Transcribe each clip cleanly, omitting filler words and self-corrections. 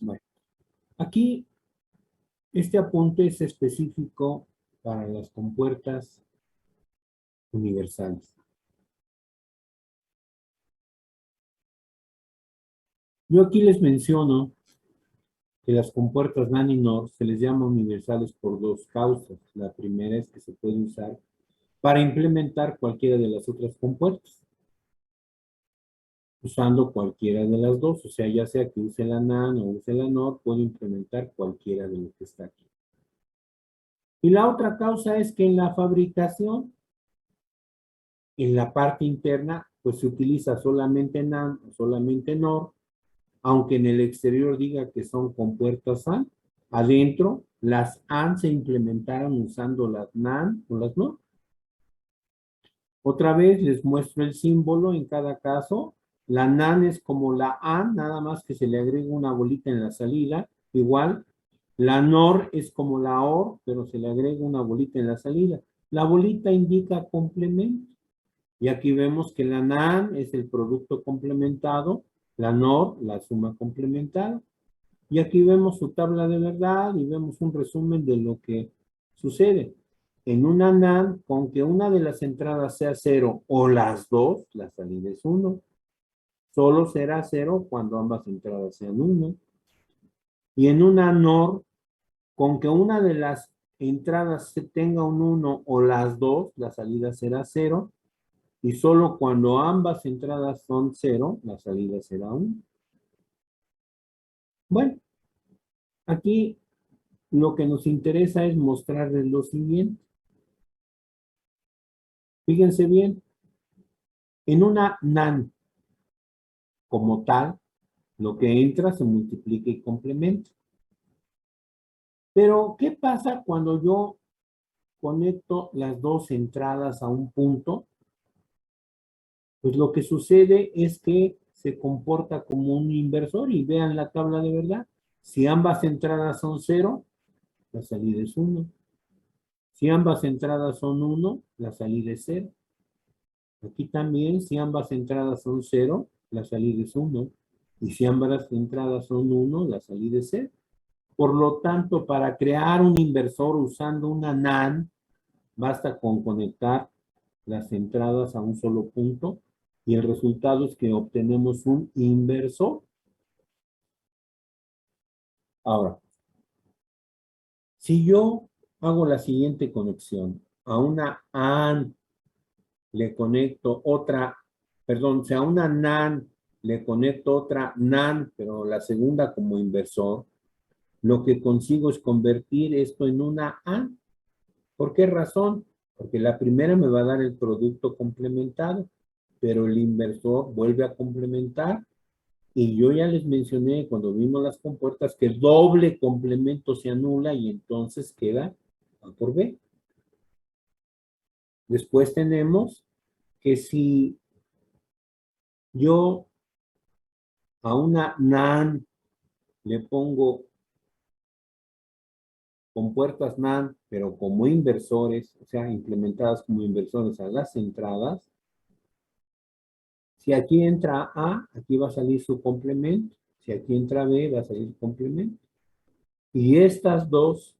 Bueno, aquí este apunte es específico para las compuertas universales. Yo aquí les menciono que las compuertas NaN y NOR se les llama universales por dos causas. La primera es que se puede usar para implementar cualquiera de las otras compuertas, usando cualquiera de las dos, o sea, ya sea que use la NaN o use la NOR, puedo implementar cualquiera de lo que está aquí. Y la otra causa es que en la fabricación, en la parte interna, pues se utiliza solamente NaN o solamente NOR, aunque en el exterior diga que son compuertas AND, adentro las AND se implementaron usando las NaN o las NOR. Otra vez les muestro el símbolo en cada caso. La NaN es como la AND, nada más que se le agrega una bolita en la salida. Igual, la NOR es como la OR, pero se le agrega una bolita en la salida. La bolita indica complemento. Y aquí vemos que la NaN es el producto complementado, la NOR, la suma complementada. Y aquí vemos su tabla de verdad y vemos un resumen de lo que sucede. En una NaN, con que una de las entradas sea 0 o las dos, la salida es 1. Solo será 0 cuando ambas entradas sean 1. Y en una NOR, con que una de las entradas tenga un 1 o las dos, la salida será 0. Y solo cuando ambas entradas son 0, la salida será 1. Bueno, aquí lo que nos interesa es mostrarles lo siguiente. Fíjense bien, en una NaN como tal, lo que entra se multiplica y complementa. Pero, ¿qué pasa cuando yo conecto las dos entradas a un punto? Pues lo que sucede es que se comporta como un inversor y vean la tabla de verdad. Si ambas entradas son 0, la salida es 1. Si ambas entradas son 1, la salida es 0. Aquí también, si ambas entradas son 0, la salida es 1. Y si ambas entradas son 1, la salida es 0. Por lo tanto, para crear un inversor usando una NaN, basta con conectar las entradas a un solo punto y el resultado es que obtenemos un inversor. Ahora, si yo hago la siguiente conexión, a una AND le conecto otra, perdón, si a una NaN le conecto otra NaN, pero la segunda como inversor, lo que consigo es convertir esto en una AND. ¿Por qué razón? Porque la primera me va a dar el producto complementado, pero el inversor vuelve a complementar. Y yo ya les mencioné cuando vimos las compuertas que el doble complemento se anula y entonces queda A por B. Después tenemos que si yo a una NaN le pongo compuertas NaN, pero como inversores, o sea, implementadas como inversores a las entradas, si aquí entra A, aquí va a salir su complemento. Si aquí entra B, va a salir complemento. Y estas dos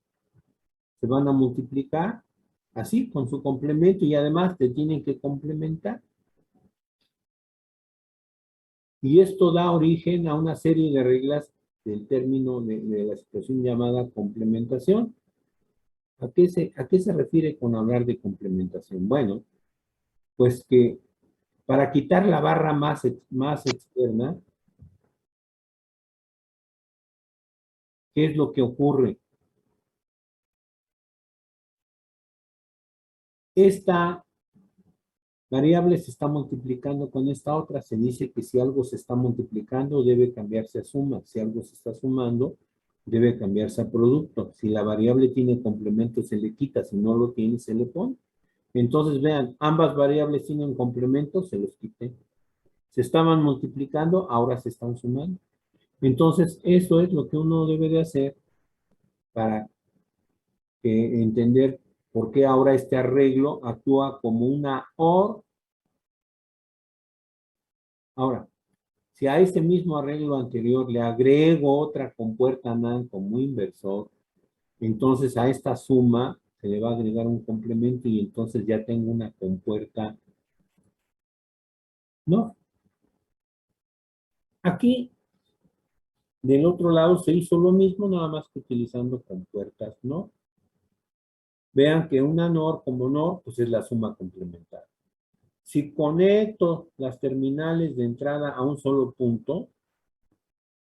se van a multiplicar así, con su complemento, y además te tienen que complementar. Y esto da origen a una serie de reglas del término de la situación llamada complementación. ¿A qué se refiere con hablar de complementación? Bueno, pues que para quitar la barra más externa, ¿qué es lo que ocurre? Esta variable se está multiplicando con esta otra. Se dice que si algo se está multiplicando, debe cambiarse a suma. Si algo se está sumando, debe cambiarse a producto. Si la variable tiene complemento, se le quita. Si no lo tiene, se le pone. Entonces, vean, ambas variables tienen complemento, se los quité. Se estaban multiplicando, ahora se están sumando. Entonces, eso es lo que uno debe de hacer para entender por qué ahora este arreglo actúa como una OR. Ahora, Si a ese mismo arreglo anterior le agrego otra compuerta NAND como inversor, entonces a esta suma se le va a agregar un complemento y entonces ya tengo una compuerta NOR. Aquí, del otro lado, se hizo lo mismo, nada más que utilizando compuertas NOR. Vean que una NOR como NOR, pues es la suma complementaria. Si conecto las terminales de entrada a un solo punto,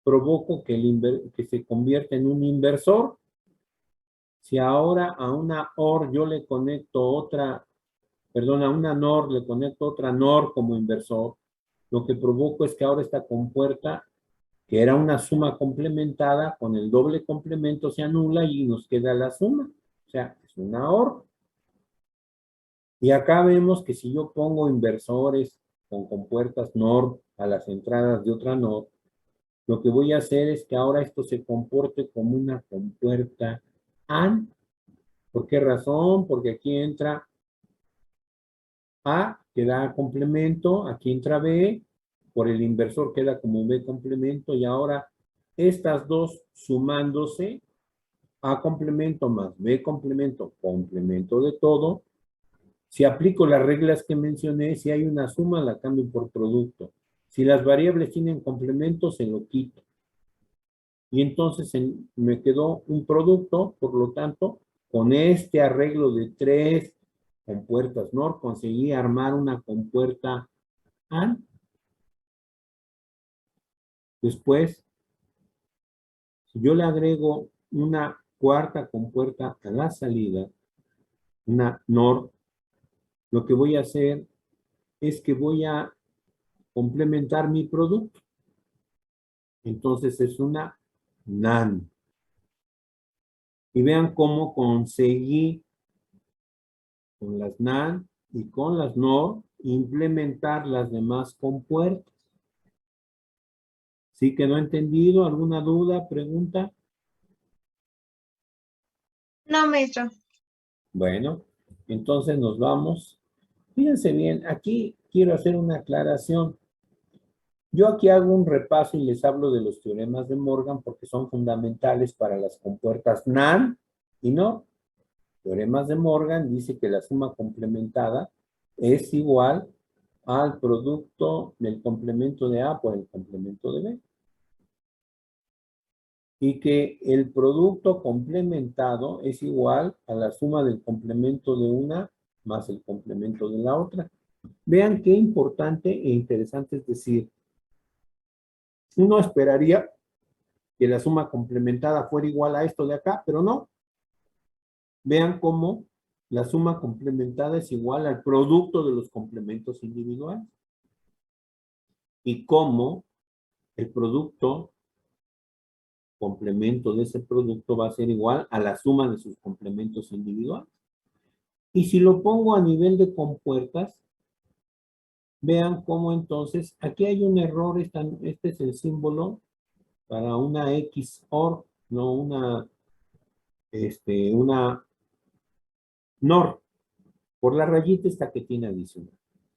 provoco que se convierta en un inversor. Si ahora a una OR yo le conecto otra, perdón, a una NOR le conecto otra NOR como inversor, lo que provoco es que ahora esta compuerta, que era una suma complementada, con el doble complemento se anula y nos queda la suma. O sea, es una OR. Y acá vemos que si yo pongo inversores con compuertas NOR a las entradas de otra NOR, lo que voy a hacer es que ahora esto se comporte como una compuerta AND. ¿Por qué razón? Porque aquí entra A, que da complemento, aquí entra B, por el inversor queda como B complemento, y ahora estas dos sumándose, A complemento más B complemento, complemento de todo. Si aplico las reglas que mencioné, si hay una suma, la cambio por producto. Si las variables tienen complemento, se lo quito. Y entonces me quedó un producto, por lo tanto, con este arreglo de 3 compuertas NOR, conseguí armar una compuerta AND. Después, si yo le agrego una cuarta compuerta a la salida, una NOR, lo que voy a hacer es que voy a complementar mi producto. Entonces es una NAND. Y vean cómo conseguí con las NAND y con las NOR implementar las demás compuertas. ¿Sí quedó entendido? ¿Alguna duda, pregunta? No, maestro. Bueno, entonces nos vamos. Fíjense bien, aquí quiero hacer una aclaración. Yo aquí hago un repaso y les hablo de los teoremas de Morgan porque son fundamentales para las compuertas NAND y NOR. Teoremas de Morgan dice que la suma complementada es igual al producto del complemento de A por el complemento de B. Y que el producto complementado es igual a la suma del complemento de una más el complemento de la otra. Vean qué importante e interesante es decir, uno esperaría que la suma complementada fuera igual a esto de acá, pero no. Vean cómo la suma complementada es igual al producto de los complementos individuales. Y cómo el producto complemento de ese producto va a ser igual a la suma de sus complementos individuales. Y si lo pongo a nivel de compuertas, vean cómo entonces, aquí hay un error, este es el símbolo para una XOR, no una NOR, por la rayita esta que tiene adicional.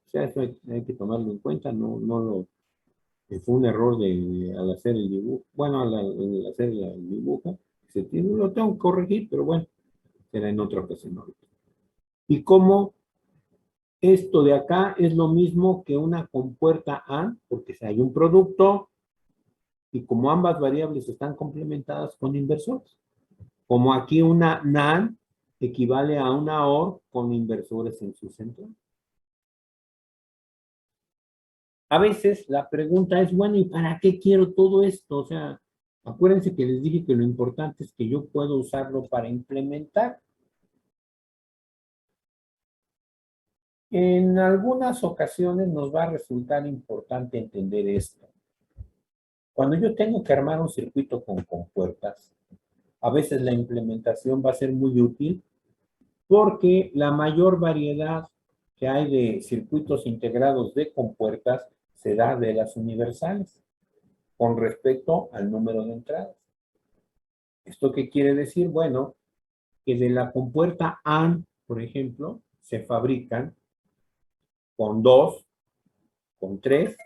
O sea, eso hay que tomarlo en cuenta, fue un error al hacer el dibujo, bueno, al hacer el dibujo, lo tengo que corregir, pero bueno, será en otra ocasión ahorita. Y como esto de acá es lo mismo que una compuerta AND, porque si hay un producto, y como ambas variables están complementadas con inversores. Como aquí una NAND equivale a una OR con inversores en su centro. A veces la pregunta es, bueno, ¿y para qué quiero todo esto? O sea, acuérdense que les dije que lo importante es que yo puedo usarlo para implementar. En algunas ocasiones nos va a resultar importante entender esto. Cuando yo tengo que armar un circuito con compuertas, a veces la implementación va a ser muy útil porque la mayor variedad que hay de circuitos integrados de compuertas se da de las universales con respecto al número de entradas. ¿Esto qué quiere decir? Bueno, que de la compuerta AND, por ejemplo, se fabrican con 2, con 3,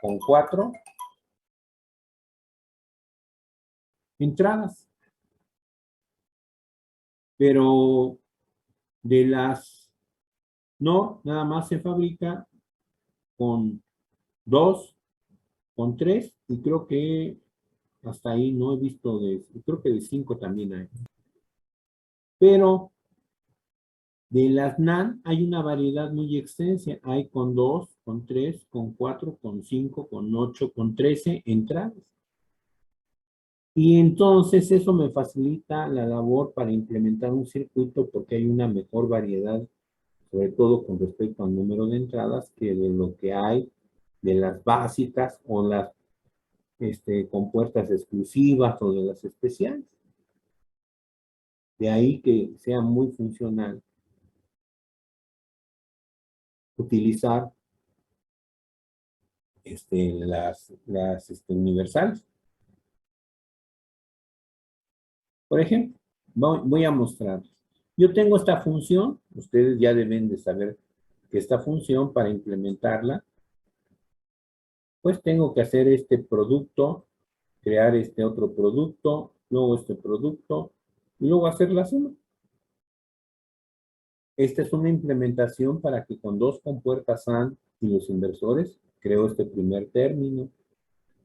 con 4 entradas. Pero de las NOR nada más se fabrica con 2, con 3, y creo que hasta ahí no he visto creo que de 5 también hay. Pero de las NAND hay una variedad muy extensa. Hay con 2, con 3, con 4, con 5, con 8, con 13 entradas. Y entonces eso me facilita la labor para implementar un circuito porque hay una mejor variedad, sobre todo con respecto al número de entradas, que de lo que hay de las básicas o las compuertas exclusivas o de las especiales. De ahí que sea muy funcional utilizar las universales. Por ejemplo, voy a mostrar. Yo tengo esta función, ustedes ya deben de saber que esta función para implementarla, pues tengo que hacer este producto, crear este otro producto, luego este producto, y luego hacer la suma. Esta es una implementación para que con 2 compuertas AND y los inversores creo este primer término.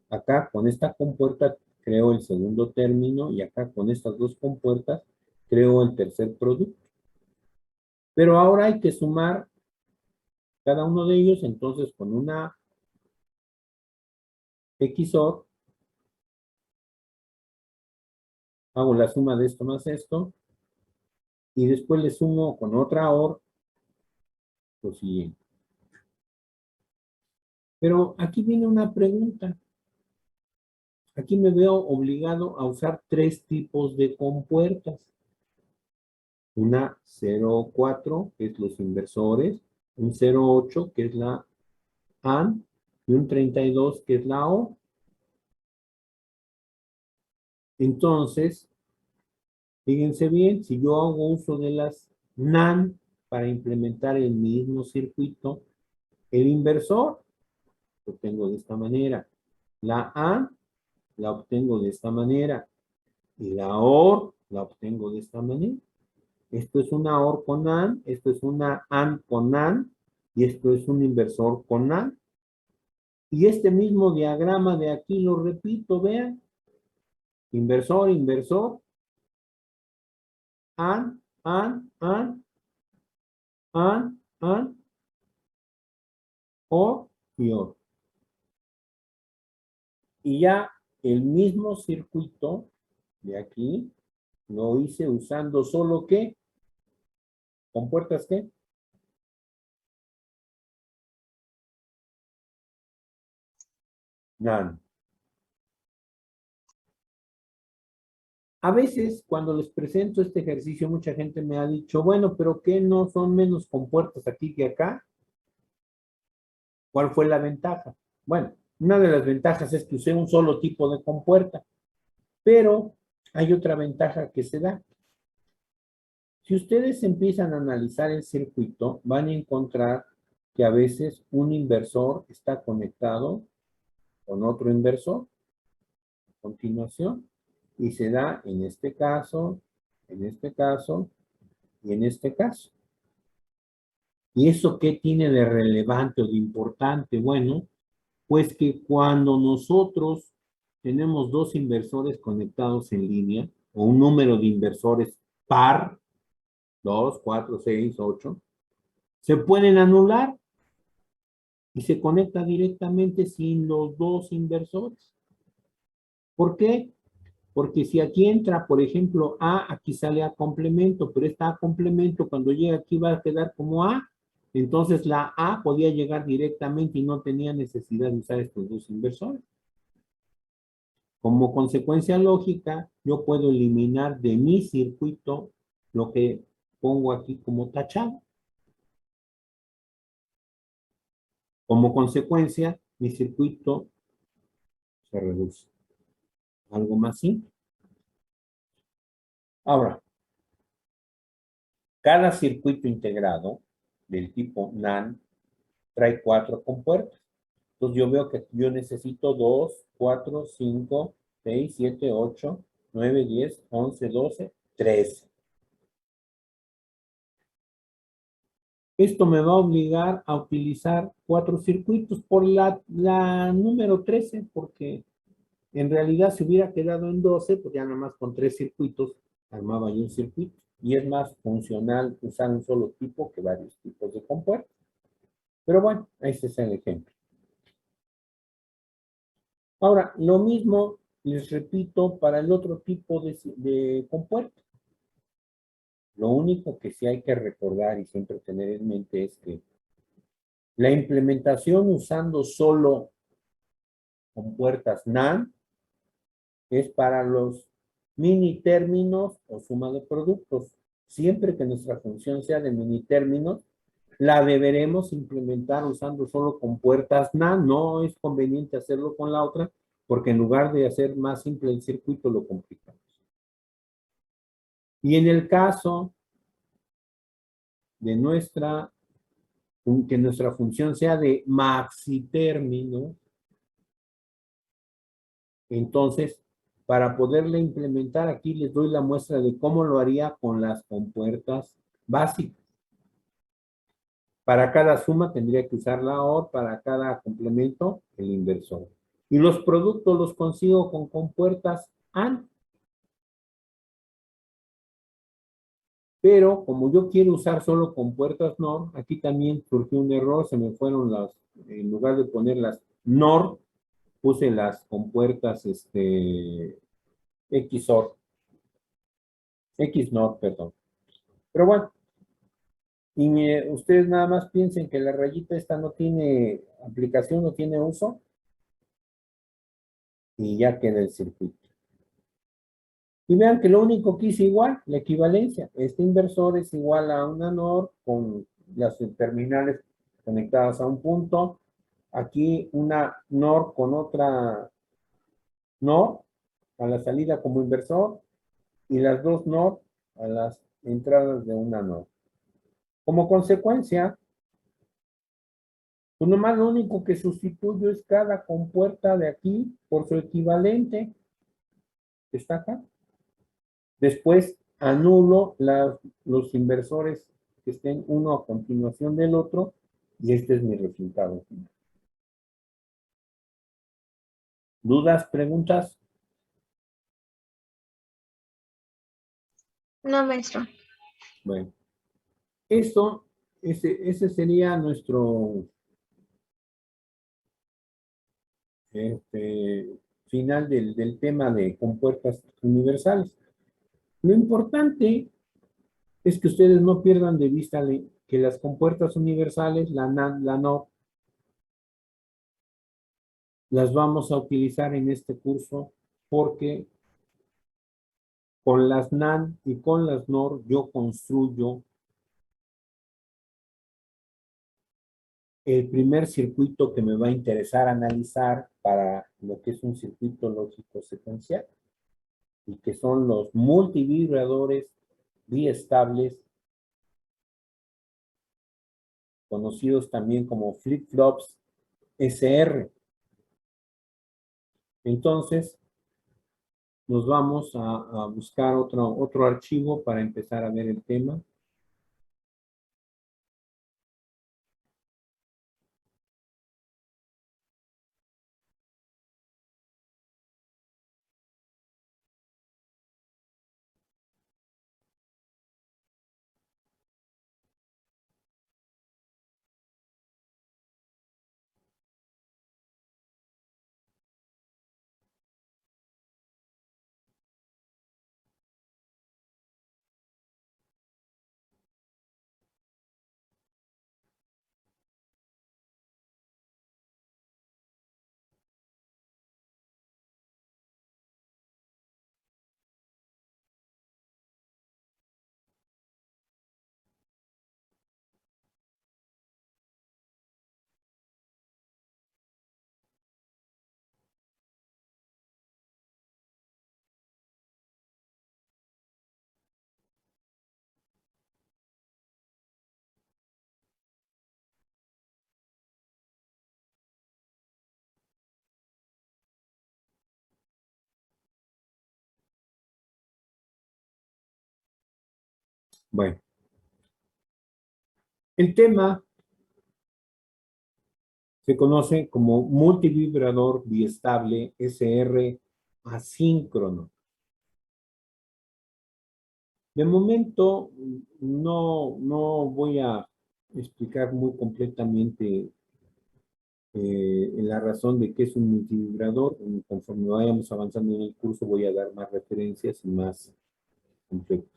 Acá con esta compuerta creo el segundo término y acá con estas 2 compuertas creo el tercer producto. Pero ahora hay que sumar cada uno de ellos, entonces con una XOR hago la suma de esto más esto y después le sumo con otra OR lo siguiente. Pero aquí viene una pregunta. Aquí me veo obligado a usar 3 tipos de compuertas. Una 0,4, que es los inversores, un 0,8, que es la AND, y un 32, que es la OR. Entonces, fíjense bien, si yo hago uso de las NAND para implementar el mismo circuito, el inversor lo tengo de esta manera. La AND la obtengo de esta manera. Y la OR la obtengo de esta manera. Esto es una OR con AND, esto es una AND con AND, y esto es un inversor con AND. Y este mismo diagrama de aquí lo repito, vean. Inversor, inversor, AND, AND, AND, AND, AND, OR y OR. Y ya el mismo circuito de aquí lo hice usando solo ¿qué? ¿Compuertas qué? NAND. A veces, cuando les presento este ejercicio, mucha gente me ha dicho, bueno, pero ¿qué no son menos compuertas aquí que acá? ¿Cuál fue la ventaja? Bueno, una de las ventajas es que usé un solo tipo de compuerta, pero hay otra ventaja que se da. Si ustedes empiezan a analizar el circuito, van a encontrar que a veces un inversor está conectado con otro inversor a continuación y se da en este caso, en este caso y en este caso. ¿Y eso qué tiene de relevante o de importante? Bueno, pues que cuando nosotros tenemos 2 inversores conectados en línea, o un número de inversores par, 2, 4, 6, 8, se pueden anular y se conecta directamente sin los 2 inversores. ¿Por qué? Porque si aquí entra, por ejemplo, A, aquí sale A complemento, pero esta A complemento cuando llega aquí va a quedar como A. Entonces la A podía llegar directamente y no tenía necesidad de usar estos 2 inversores. Como consecuencia lógica, yo puedo eliminar de mi circuito lo que pongo aquí como tachado. Como consecuencia, mi circuito se reduce. Algo más simple. Ahora, cada circuito integrado del tipo NAND trae 4 compuertas. Entonces yo veo que yo necesito 2, 4, 5, 6, 7, 8, 9, 10, 11, 12, 13. Esto me va a obligar a utilizar 4 circuitos por la número 13, porque en realidad si hubiera quedado en 12, pues ya nada más con 3 circuitos armaba yo un circuito. Y es más funcional usar un solo tipo que varios tipos de compuertas. Pero bueno, ese es el ejemplo. Ahora, lo mismo les repito para el otro tipo de compuerta. Lo único que sí hay que recordar y siempre tener en mente es que la implementación usando solo compuertas NAND es para los mini términos o suma de productos. Siempre que nuestra función sea de mini términos, la deberemos implementar usando solo compuertas NAND. No es conveniente hacerlo con la otra, porque en lugar de hacer más simple el circuito, lo complicamos. Y en el caso de que nuestra función sea de maxi término, entonces, para poderle implementar aquí, les doy la muestra de cómo lo haría con las compuertas básicas. Para cada suma tendría que usar la OR, para cada complemento, el inversor. Y los productos los consigo con compuertas AND. Pero como yo quiero usar solo compuertas NOR, aquí también surgió un error, se me fueron en lugar de poner las NOR, puse las compuertas XOR, XNOR, perdón. Pero bueno, y ustedes nada más piensen que la rayita esta no tiene aplicación, no tiene uso, y ya queda el circuito. Y vean que lo único que hice igual, la equivalencia. Este inversor es igual a una NOR con las terminales conectadas a un punto. Aquí una NOR con otra NOR a la salida como inversor y las dos NOR a las entradas de una NOR. Como consecuencia, pues nomás lo único que sustituyo es cada compuerta de aquí por su equivalente que está acá. Después anulo los inversores que estén uno a continuación del otro y este es mi resultado final. ¿Dudas, preguntas? No, maestro. Bueno, eso, ese sería nuestro final del tema de compuertas universales. Lo importante es que ustedes no pierdan de vista que las compuertas universales, la NAND, la NOR, las vamos a utilizar en este curso porque con las NAND y con las NOR yo construyo el primer circuito que me va a interesar analizar para lo que es un circuito lógico secuencial y que son los multivibradores biestables, conocidos también como flip-flops SR. Entonces, nos vamos a buscar otro archivo para empezar a ver el tema. Bueno, el tema se conoce como multivibrador biestable SR asíncrono. De momento, no voy a explicar muy completamente la razón de qué es un multivibrador. Conforme vayamos avanzando en el curso, voy a dar más referencias y más completo.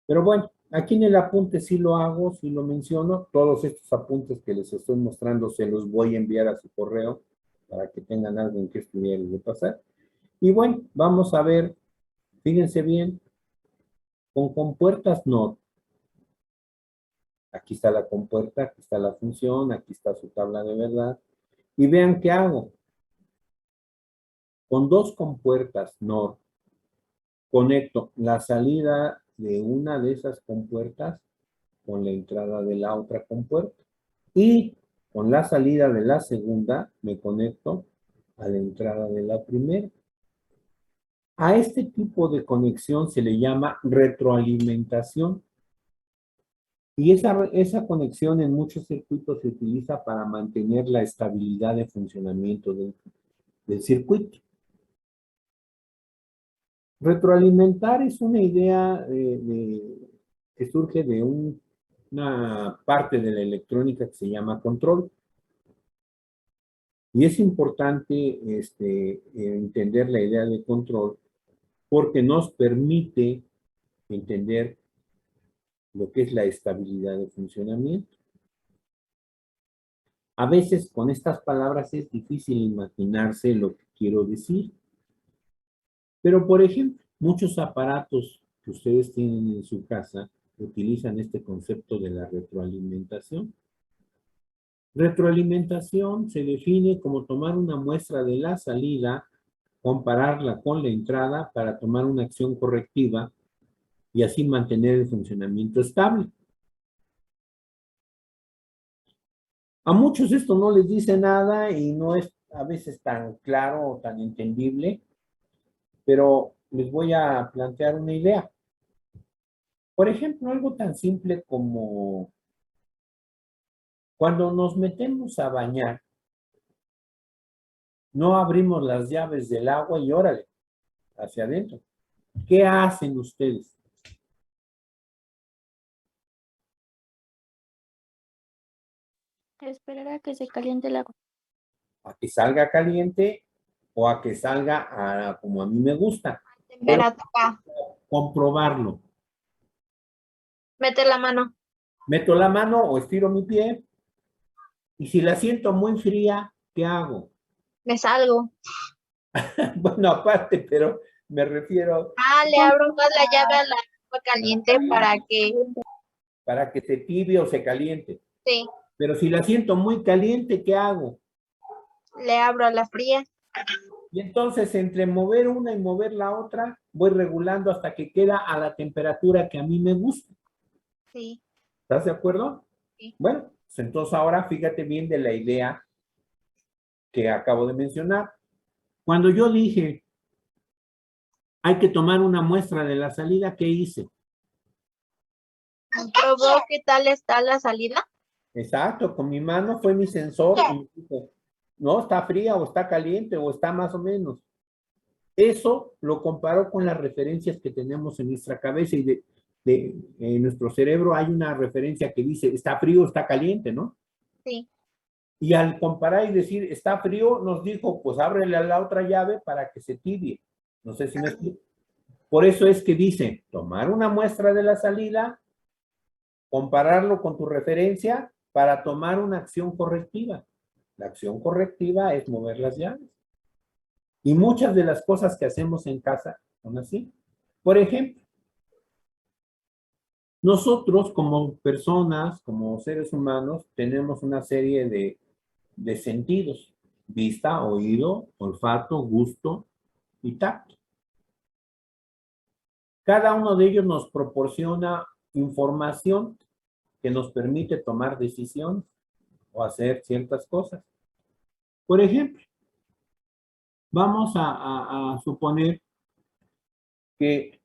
Pero bueno, aquí en el apunte sí lo hago, sí lo menciono. Todos estos apuntes que les estoy mostrando se los voy a enviar a su correo para que tengan algo en que estudiar y repasar. Y bueno, vamos a ver, fíjense bien, con compuertas NOT. Aquí está la compuerta, aquí está la función, aquí está su tabla de verdad. Y vean qué hago. Con dos compuertas NOR, conecto la salida de una de esas compuertas con la entrada de la otra compuerta. Y con la salida de la segunda me conecto a la entrada de la primera. A este tipo de conexión se le llama retroalimentación. Y esa conexión en muchos circuitos se utiliza para mantener la estabilidad de funcionamiento del circuito. Retroalimentar es una idea que surge de una parte de la electrónica que se llama control. Y es importante entender la idea de control porque nos permite entender lo que es la estabilidad de funcionamiento. A veces con estas palabras es difícil imaginarse lo que quiero decir. Pero, por ejemplo, muchos aparatos que ustedes tienen en su casa utilizan este concepto de la retroalimentación. Retroalimentación se define como tomar una muestra de la salida, compararla con la entrada para tomar una acción correctiva y así mantener el funcionamiento estable. A muchos esto no les dice nada y no es a veces tan claro o tan entendible, pero les voy a plantear una idea. Por ejemplo, algo tan simple como cuando nos metemos a bañar, no abrimos las llaves del agua y órale, hacia adentro. ¿Qué hacen ustedes? Esperar a que se caliente el agua. ¿A que salga caliente o a que salga como a mí me gusta? Pero Temperatura. comprobarlo. Meter la mano. Meto la mano o estiro mi pie y si la siento muy fría, ¿qué hago? Me salgo. Bueno, aparte, pero me refiero Le abro más la llave a la agua caliente para que se tibie o se caliente. sí, Pero si la siento muy caliente, ¿qué hago? le abro a la fría. Y entonces entre mover una y mover la otra, voy regulando hasta que queda a la temperatura que a mí me gusta. Sí, ¿Estás de acuerdo? sí. Bueno, pues entonces ahora fíjate bien de la idea que acabo de mencionar. Cuando yo dije, hay que tomar una muestra de la salida, ¿qué hice? ¿Probó qué tal está la salida? Exacto, con mi mano fue mi sensor y dije, no, está fría o está caliente o está más o menos. Eso lo comparo con las referencias que tenemos en nuestra cabeza y en nuestro cerebro hay una referencia que dice, está frío, está caliente, ¿no? Sí. Y al comparar y decir, está frío, nos dijo, pues ábrele a la otra llave para que se tibie. No sé si me explico. Por eso es que dice, tomar una muestra de la salida, compararlo con tu referencia para tomar una acción correctiva. La acción correctiva es mover las llaves. Y muchas de las cosas que hacemos en casa son así. Por ejemplo, nosotros como personas, como seres humanos, tenemos una serie de sentidos: vista, oído, olfato, gusto y tacto. Cada uno de ellos nos proporciona información que nos permite tomar decisiones o hacer ciertas cosas. Por ejemplo, vamos a suponer que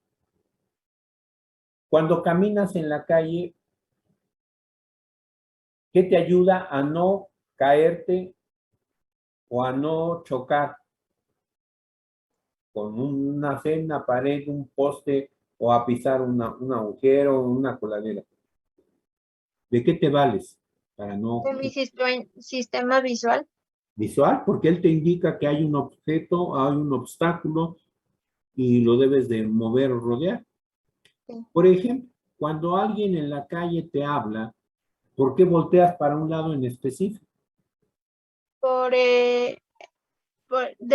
Cuando caminas en la calle, ¿qué te ayuda a no caerte o a no chocar con una cena, pared, un poste o a pisar un agujero o una coladera? ¿De qué te vales? Para no De mi sistema visual. visual, porque él te indica que hay un objeto, hay un obstáculo y lo debes de mover o rodear. Sí. Por ejemplo, cuando alguien en la calle te habla, ¿por qué volteas para un lado en específico? Por, ¿de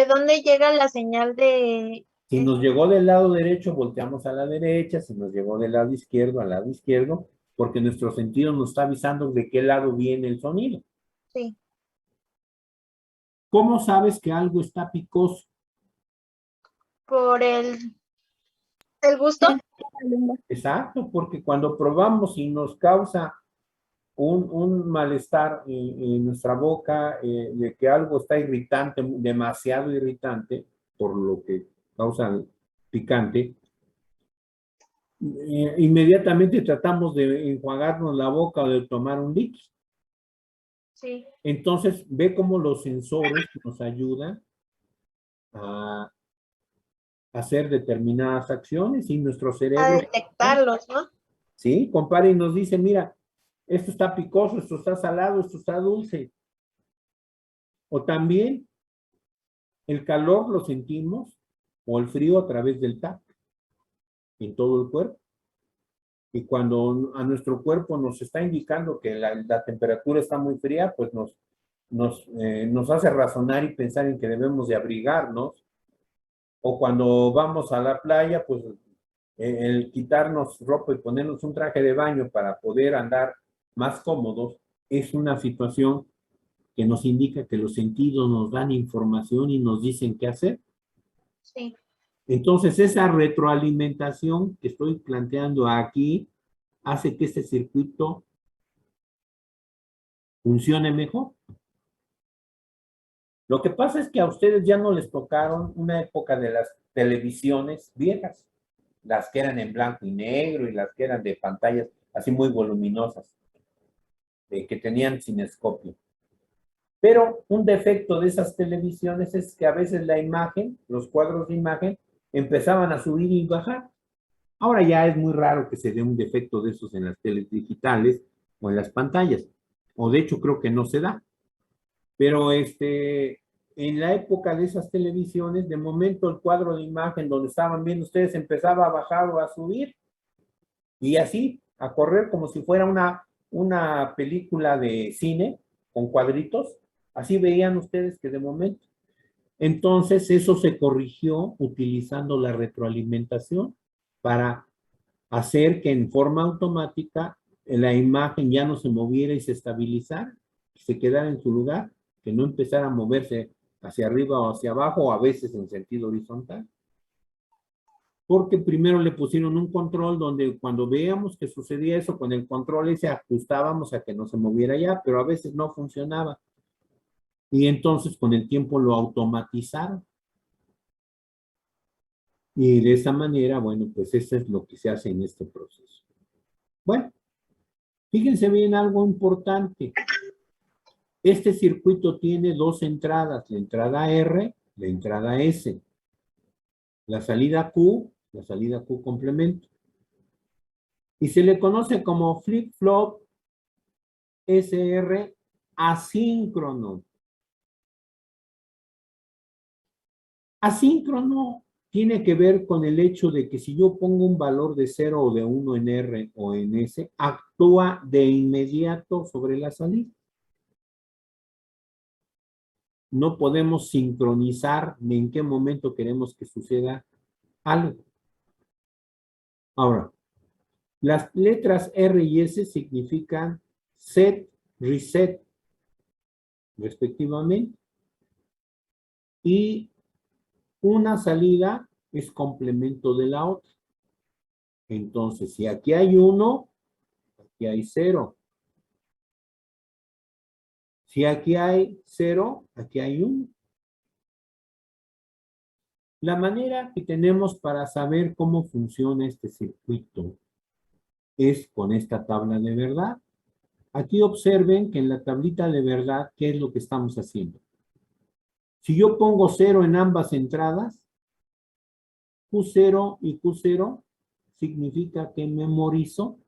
dónde llega la señal de Si nos llegó del lado derecho, volteamos a la derecha. Si nos llegó del lado izquierdo, al lado izquierdo, porque nuestro sentido nos está avisando de qué lado viene el sonido. Sí, ¿Cómo sabes que algo está picoso? por el gusto? Exacto, porque cuando probamos y nos causa un malestar en nuestra boca, de que algo está irritante, demasiado irritante, por lo que causa el picante, inmediatamente tratamos de enjuagarnos la boca o de tomar un líquido. Sí, Entonces, ve cómo los sensores nos ayudan a hacer determinadas acciones y nuestro a cerebro, detectarlos, ¿no? ¿sí? Compara y nos dice, mira, esto está picoso, esto está salado, esto está dulce. O también el calor lo sentimos o el frío a través del tacto en todo el cuerpo. Y cuando a nuestro cuerpo nos está indicando que la temperatura está muy fría, pues nos hace razonar y pensar en que debemos de abrigarnos. O cuando vamos a la playa, pues el quitarnos ropa y ponernos un traje de baño para poder andar más cómodos es una situación que nos indica que los sentidos nos dan información y nos dicen qué hacer. Sí. Entonces, esa retroalimentación que estoy planteando aquí hace que este circuito funcione mejor. Lo que pasa es que a ustedes ya no les tocaron una época de las televisiones viejas, las que eran en blanco y negro y las que eran de pantallas así muy voluminosas, que tenían cinescopio. Pero un defecto de esas televisiones es que a veces la imagen, los cuadros de imagen, empezaban a subir y bajar. Ahora ya es muy raro que se dé un defecto de esos en las teles digitales o en las pantallas. O de hecho creo que no se da. Pero en la época de esas televisiones, de momento el cuadro de imagen donde estaban viendo ustedes empezaba a bajar o a subir y así a correr como si fuera una película de cine con cuadritos. Así veían ustedes que de momento. Entonces eso se corrigió utilizando la retroalimentación para hacer que en forma automática la imagen ya no se moviera y se estabilizara, que se quedara en su lugar, que no empezara a moverse hacia arriba o hacia abajo, o a veces en sentido horizontal. Porque primero le pusieron un control donde cuando veíamos que sucedía eso, con el control ese ajustábamos a que no se moviera ya, pero a veces no funcionaba. Y entonces con el tiempo lo automatizaron. Y de esa manera, bueno, pues eso es lo que se hace en este proceso. Bueno, fíjense bien algo importante. Este circuito tiene dos entradas, la entrada R, la entrada S. La salida Q complemento. Y se le conoce como flip-flop SR asíncrono. Asíncrono tiene que ver con el hecho de que si yo pongo un valor de 0 o de 1 en R o en S, actúa de inmediato sobre la salida. No podemos sincronizar ni en qué momento queremos que suceda algo. Ahora, las letras R y S significan set, reset, respectivamente. Y una salida es complemento de la otra. Entonces, si aquí hay 1, aquí hay 0. Si aquí hay 0, aquí hay 1. La manera que tenemos para saber cómo funciona este circuito es con esta tabla de verdad. Aquí observen que en la tablita de verdad, ¿qué es lo que estamos haciendo? Si yo pongo 0 en ambas entradas, Q0 y Q0 significa que memorizo.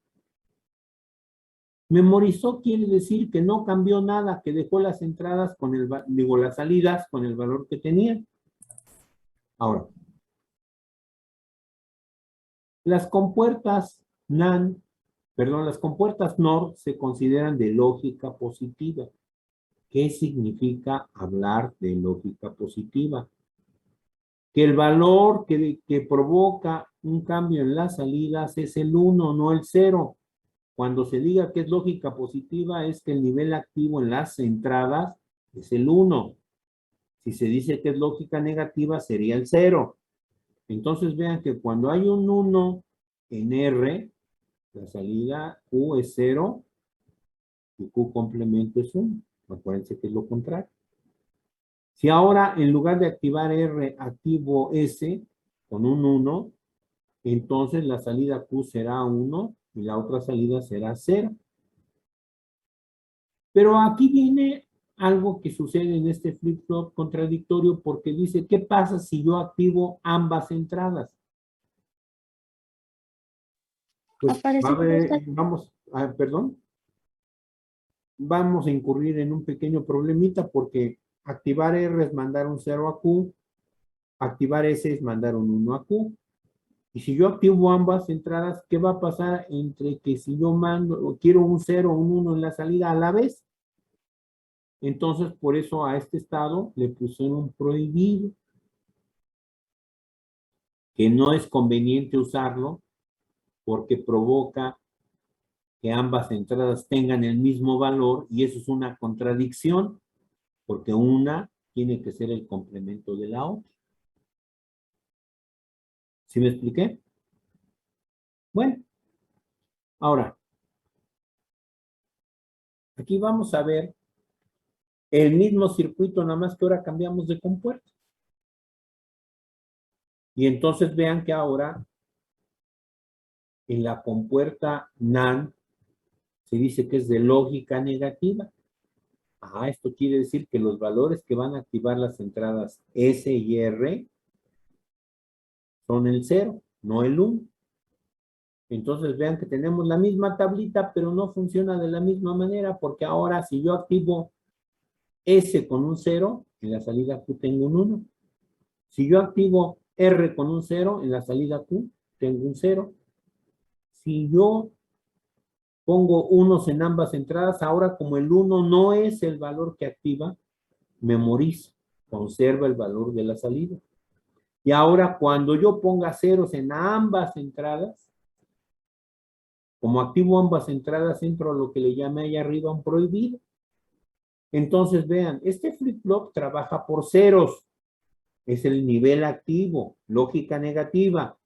Memorizó quiere decir que no cambió nada, que dejó las entradas con las salidas con el valor que tenía. Ahora, las compuertas NAND, perdón, las compuertas NOR se consideran de lógica positiva. ¿Qué significa hablar de lógica positiva? Que el valor que provoca un cambio en las salidas es el 1, no el 0. Cuando se diga que es lógica positiva, es que el nivel activo en las entradas es el 1. Si se dice que es lógica negativa, sería el 0. Entonces vean que cuando hay un 1 en R, la salida Q es 0 y Q complemento es 1. Acuérdense que es lo contrario. Si ahora en lugar de activar R, activo S con un 1, entonces la salida Q será 1 y la otra salida será 0. Pero aquí viene algo que sucede en este flip-flop contradictorio porque dice, ¿qué pasa si yo activo ambas entradas? Pues vamos a incurrir en un pequeño problemita porque activar R es mandar un 0 a Q, activar S es mandar un 1 a Q. Y si yo activo ambas entradas, ¿qué va a pasar entre que si yo mando o quiero un 0 o un 1 en la salida a la vez? Entonces, por eso a este estado le pusieron prohibido, que no es conveniente usarlo porque provoca que ambas entradas tengan el mismo valor y eso es una contradicción porque una tiene que ser el complemento de la otra. ¿Sí me expliqué? Bueno, ahora, aquí vamos a ver el mismo circuito, nada más que ahora cambiamos de compuerta. Y entonces vean que ahora en la compuerta NAND se dice que es de lógica negativa. Esto quiere decir que los valores que van a activar las entradas S y R son el 0, no el 1. Entonces vean que tenemos la misma tablita, pero no funciona de la misma manera, porque ahora si yo activo S con un 0, en la salida Q tengo un 1. Si yo activo R con un 0, en la salida Q tengo un 0. Si yo pongo unos en ambas entradas, ahora como el 1 no es el valor que activa, memoriza, conserva el valor de la salida. Y ahora cuando yo ponga ceros en ambas entradas, como activo ambas entradas, entro a lo que le llame ahí arriba un prohibido. Entonces vean, este flip-flop trabaja por ceros. Es el nivel activo, lógica negativa.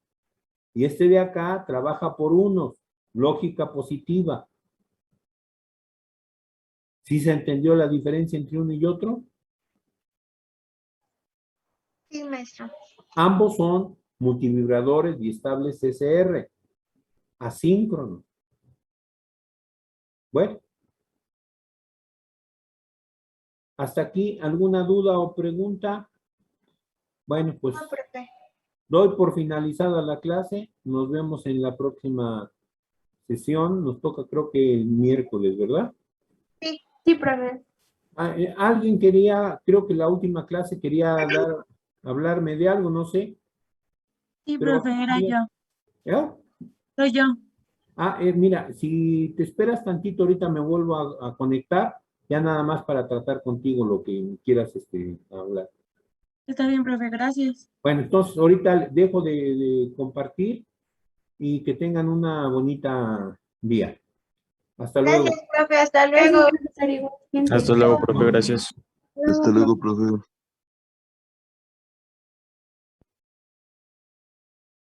Y este de acá trabaja por unos, lógica positiva. ¿Sí se entendió la diferencia entre uno y otro? Sí, maestro. Ambos son multivibradores biestables CCR, asíncronos. Bueno, hasta aquí, ¿alguna duda o pregunta? Bueno, pues No, profe. doy por finalizada la clase. Nos vemos en la próxima sesión. Nos toca creo que el miércoles, ¿verdad? Sí, sí, profe. Alguien quería, creo que la última clase quería hablarme de algo, no sé. Sí, Pero, profe, era yo. ¿ya? Soy yo. Mira, si te esperas tantito, ahorita me vuelvo a conectar, ya nada más para tratar contigo lo que quieras hablar. Está bien, profe, gracias. Bueno, entonces ahorita dejo de compartir y que tengan una bonita día. Hasta luego. Gracias, profe. Hasta luego. Hasta luego, profe, gracias. Hasta luego, profe.